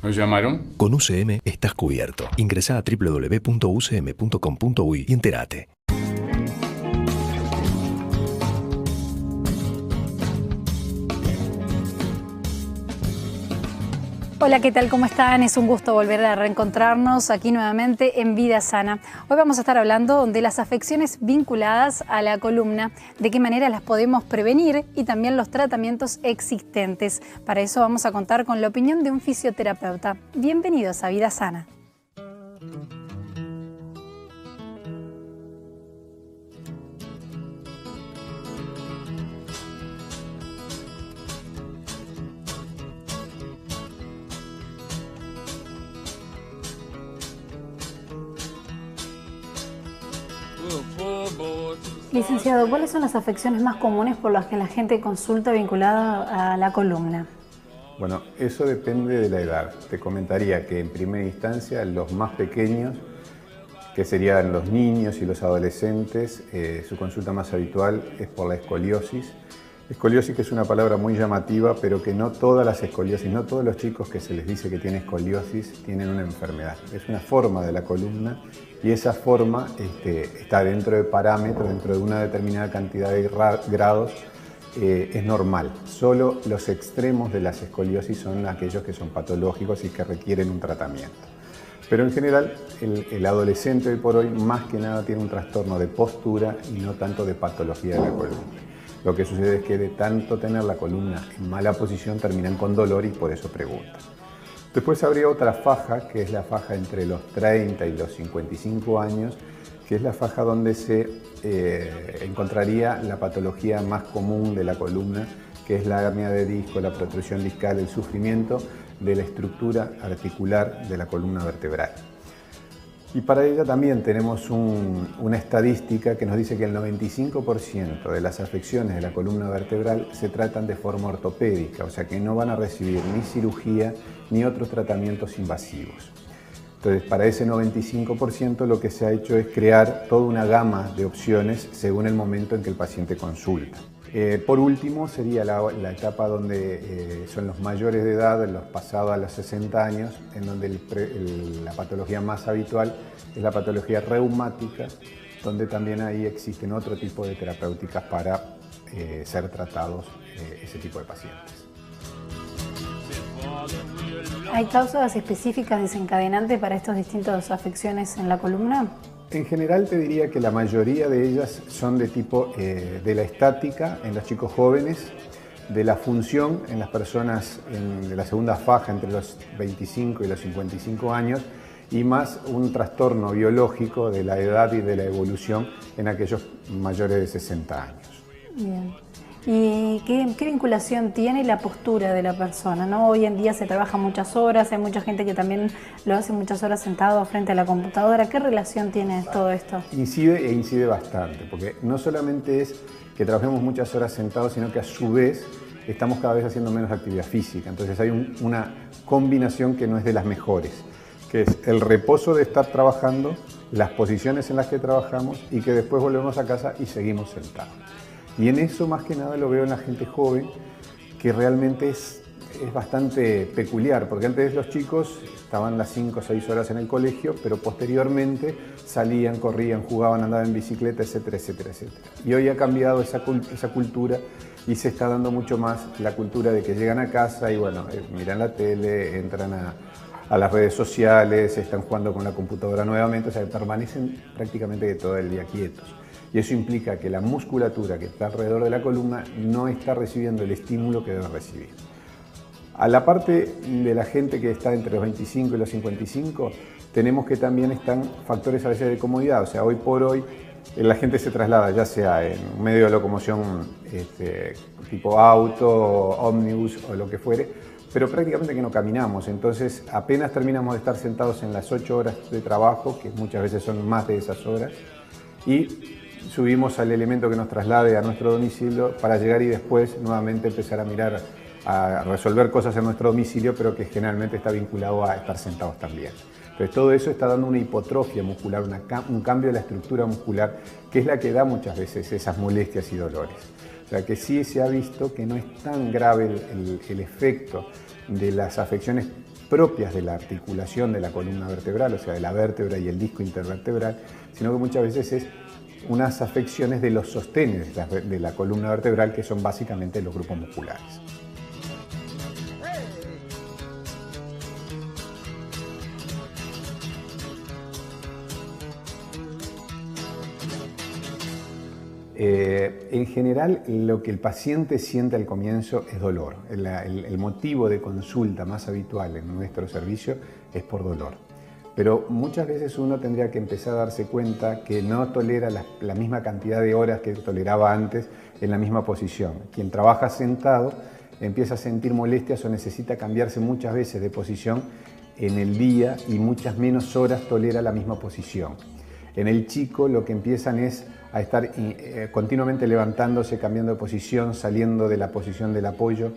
¿Nos llamaron? Con UCM estás cubierto. Ingresá a www.ucm.com.uy y entérate. Hola, ¿qué tal? ¿Cómo están? Es un gusto volver a reencontrarnos aquí nuevamente en Vida Sana. Hoy vamos a estar hablando de las afecciones vinculadas a la columna, de qué manera las podemos prevenir y también los tratamientos existentes. Para eso vamos a contar con la opinión de un fisioterapeuta. Bienvenidos a Vida Sana. Licenciado, ¿cuáles son las afecciones más comunes por las que la gente consulta vinculada a la columna? Bueno, eso depende de la edad. Te comentaría que en primera instancia los más pequeños, que serían los niños y los adolescentes, su consulta más habitual es por la escoliosis. Escoliosis, que es una palabra muy llamativa, pero que no todas las escoliosis, no todos los chicos que se les dice que tienen escoliosis tienen una enfermedad. Es una forma de la columna y esa forma está dentro de parámetros, dentro de una determinada cantidad de grados, es normal. Solo los extremos de las escoliosis son aquellos que son patológicos y que requieren un tratamiento. Pero en general, el adolescente hoy por hoy más que nada tiene un trastorno de postura y no tanto de patología de la columna. Lo que sucede es que de tanto tener la columna en mala posición terminan con dolor y por eso preguntan. Después habría otra faja, que es la faja entre los 30 y los 55 años, que es la faja donde se encontraría la patología más común de la columna, que es la hernia de disco, la protrusión discal, el sufrimiento de la estructura articular de la columna vertebral. Y para ella también tenemos una estadística que nos dice que el 95% de las afecciones de la columna vertebral se tratan de forma ortopédica, o sea que no van a recibir ni cirugía ni otros tratamientos invasivos. Entonces, para ese 95% lo que se ha hecho es crear toda una gama de opciones según el momento en que el paciente consulta. Por último, sería la etapa donde son los mayores de edad, los pasados a los 60 años, en donde la patología más habitual es la patología reumática, donde también ahí existen otro tipo de terapéuticas para ser tratados ese tipo de pacientes. ¿Hay causas específicas desencadenantes para estas distintas afecciones en la columna? En general te diría que la mayoría de ellas son de tipo de la estática en los chicos jóvenes, de la función en las personas de la segunda faja entre los 25 y los 55 años y más un trastorno biológico de la edad y de la evolución en aquellos mayores de 60 años. Bien. ¿Y qué vinculación tiene la postura de la persona, ¿no? Hoy en día se trabaja muchas horas, hay mucha gente que también lo hace muchas horas sentado frente a la computadora. ¿Qué relación tiene todo esto? Incide bastante, porque no solamente es que trabajemos muchas horas sentados, sino que a su vez estamos cada vez haciendo menos actividad física. Entonces hay una combinación que no es de las mejores, que es el reposo de estar trabajando, las posiciones en las que trabajamos y que después volvemos a casa y seguimos sentados. Y en eso más que nada lo veo en la gente joven, que realmente es bastante peculiar, porque antes los chicos estaban las 5 o 6 horas en el colegio, pero posteriormente salían, corrían, jugaban, andaban en bicicleta, etcétera, etcétera, etcétera. Y hoy ha cambiado esa cultura y se está dando mucho más la cultura de que llegan a casa y bueno, miran la tele, entran a las redes sociales, están jugando con la computadora nuevamente, o sea, permanecen prácticamente todo el día quietos. Y eso implica que la musculatura que está alrededor de la columna no está recibiendo el estímulo que debe recibir. A la parte de la gente que está entre los 25 y los 55, tenemos que también están factores a veces de comodidad. O sea, hoy por hoy la gente se traslada ya sea en un medio de locomoción tipo auto, ómnibus o lo que fuere, pero prácticamente que no caminamos. Entonces apenas terminamos de estar sentados en las 8 horas de trabajo, que muchas veces son más de esas horas, y subimos al elemento que nos traslade a nuestro domicilio para llegar y después nuevamente empezar a mirar, a resolver cosas en nuestro domicilio, pero que generalmente está vinculado a estar sentados también. Entonces todo eso está dando una hipotrofia muscular, un cambio de la estructura muscular, que es la que da muchas veces esas molestias y dolores. O sea que sí se ha visto que no es tan grave el efecto de las afecciones propias de la articulación de la columna vertebral, o sea, de la vértebra y el disco intervertebral, sino que muchas veces es unas afecciones de los sostenes de la columna vertebral, que son básicamente los grupos musculares. En general, lo que el paciente siente al comienzo es dolor. El motivo de consulta más habitual en nuestro servicio es por dolor. Pero muchas veces uno tendría que empezar a darse cuenta que no tolera la misma cantidad de horas que toleraba antes en la misma posición. Quien trabaja sentado empieza a sentir molestias o necesita cambiarse muchas veces de posición en el día y muchas menos horas tolera la misma posición. En el chico lo que empiezan es a estar continuamente levantándose, cambiando de posición, saliendo de la posición del apoyo.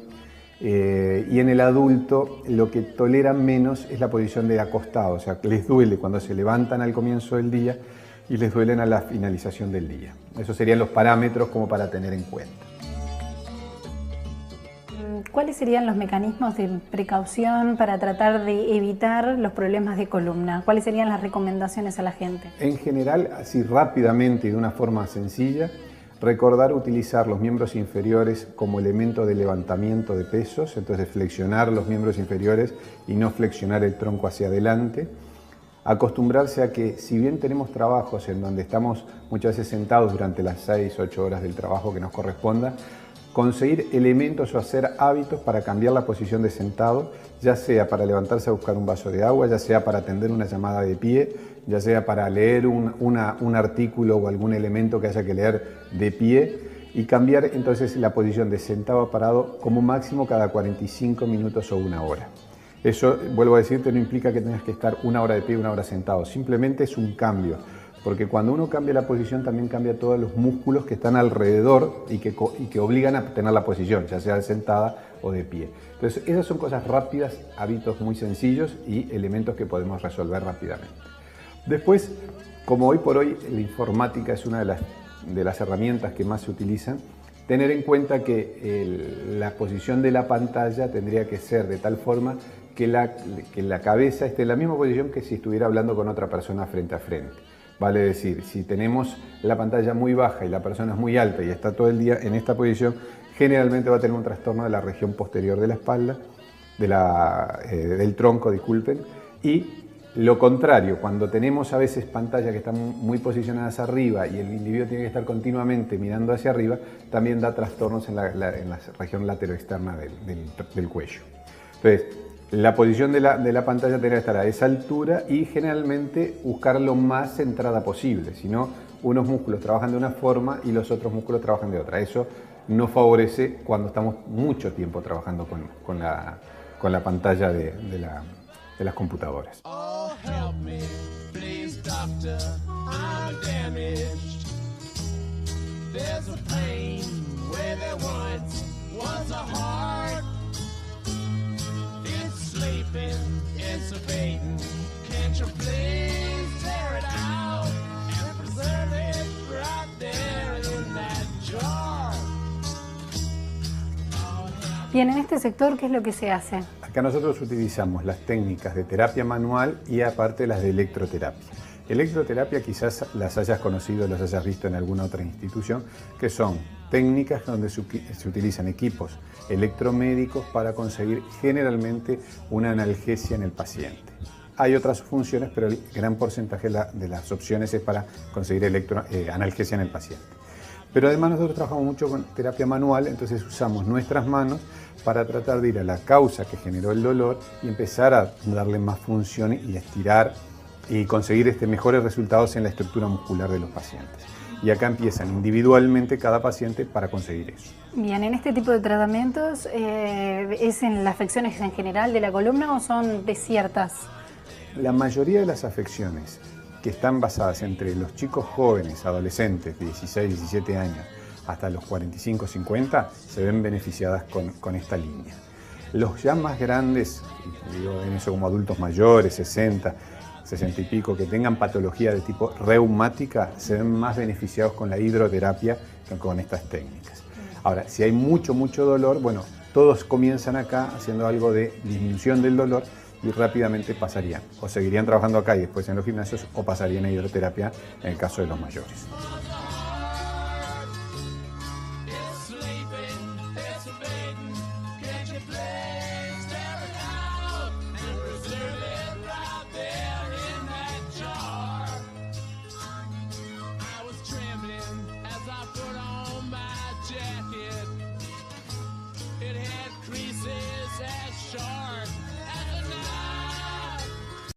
Y en el adulto lo que toleran menos es la posición de acostado, o sea, les duele cuando se levantan al comienzo del día y les duelen a la finalización del día. Esos serían los parámetros como para tener en cuenta. ¿Cuáles serían los mecanismos de precaución para tratar de evitar los problemas de columna? ¿Cuáles serían las recomendaciones a la gente? En general, así rápidamente y de una forma sencilla, recordar utilizar los miembros inferiores como elemento de levantamiento de pesos, entonces flexionar los miembros inferiores y no flexionar el tronco hacia adelante. Acostumbrarse a que, si bien tenemos trabajos en donde estamos muchas veces sentados durante las 6-8 horas del trabajo que nos corresponda, conseguir elementos o hacer hábitos para cambiar la posición de sentado, ya sea para levantarse a buscar un vaso de agua, ya sea para atender una llamada de pie, ya sea para leer un artículo o algún elemento que haya que leer de pie, y cambiar entonces la posición de sentado a parado como máximo cada 45 minutos o una hora. Eso, vuelvo a decirte, no implica que tengas que estar una hora de pie y una hora sentado, simplemente es un cambio. Porque cuando uno cambia la posición también cambia todos los músculos que están alrededor y que obligan a tener la posición, ya sea sentada o de pie. Entonces esas son cosas rápidas, hábitos muy sencillos y elementos que podemos resolver rápidamente. Después, como hoy por hoy la informática es una de las herramientas que más se utilizan, tener en cuenta que la posición de la pantalla tendría que ser de tal forma que la cabeza esté en la misma posición que si estuviera hablando con otra persona frente a frente. Vale decir, si tenemos la pantalla muy baja y la persona es muy alta y está todo el día en esta posición, generalmente va a tener un trastorno de la región posterior de la espalda, del tronco, disculpen. Y lo contrario, cuando tenemos a veces pantallas que están muy posicionadas arriba y el individuo tiene que estar continuamente mirando hacia arriba, también da trastornos en la región lateroexterna del cuello. Entonces, la posición de la pantalla tendría que estar a esa altura y generalmente buscar lo más centrada posible, si no, unos músculos trabajan de una forma y los otros músculos trabajan de otra. Eso no favorece cuando estamos mucho tiempo trabajando con la pantalla de las computadoras. Oh, help me, please, doctor, I'm damaged. There's a pain where there once was a heart. Sleeping, intubating, can't you please tear it out and preserve it right there in that jar? Bien, en este sector, ¿qué es lo que se hace? Acá nosotros utilizamos las técnicas de terapia manual y aparte las de electroterapia. Electroterapia quizás las hayas conocido, las hayas visto en alguna otra institución, que son técnicas donde se utilizan equipos electromédicos para conseguir generalmente una analgesia en el paciente. Hay otras funciones, pero el gran porcentaje de las opciones es para conseguir analgesia en el paciente. Pero además nosotros trabajamos mucho con terapia manual, entonces usamos nuestras manos para tratar de ir a la causa que generó el dolor y empezar a darle más función y estirar y conseguir mejores resultados en la estructura muscular de los pacientes. Y acá empiezan individualmente cada paciente para conseguir eso. Bien, ¿en este tipo de tratamientos es en las afecciones en general de la columna o son de ciertas? La mayoría de las afecciones que están basadas entre los chicos jóvenes, adolescentes de 16, 17 años, hasta los 45, 50, se ven beneficiadas con esta línea. Los ya más grandes, digo en eso como adultos mayores, 60 y pico, que tengan patología de tipo reumática, se ven más beneficiados con la hidroterapia que con estas técnicas. Ahora, si hay mucho dolor, bueno, todos comienzan acá haciendo algo de disminución del dolor y rápidamente pasarían. O seguirían trabajando acá y después en los gimnasios o pasarían a hidroterapia en el caso de los mayores.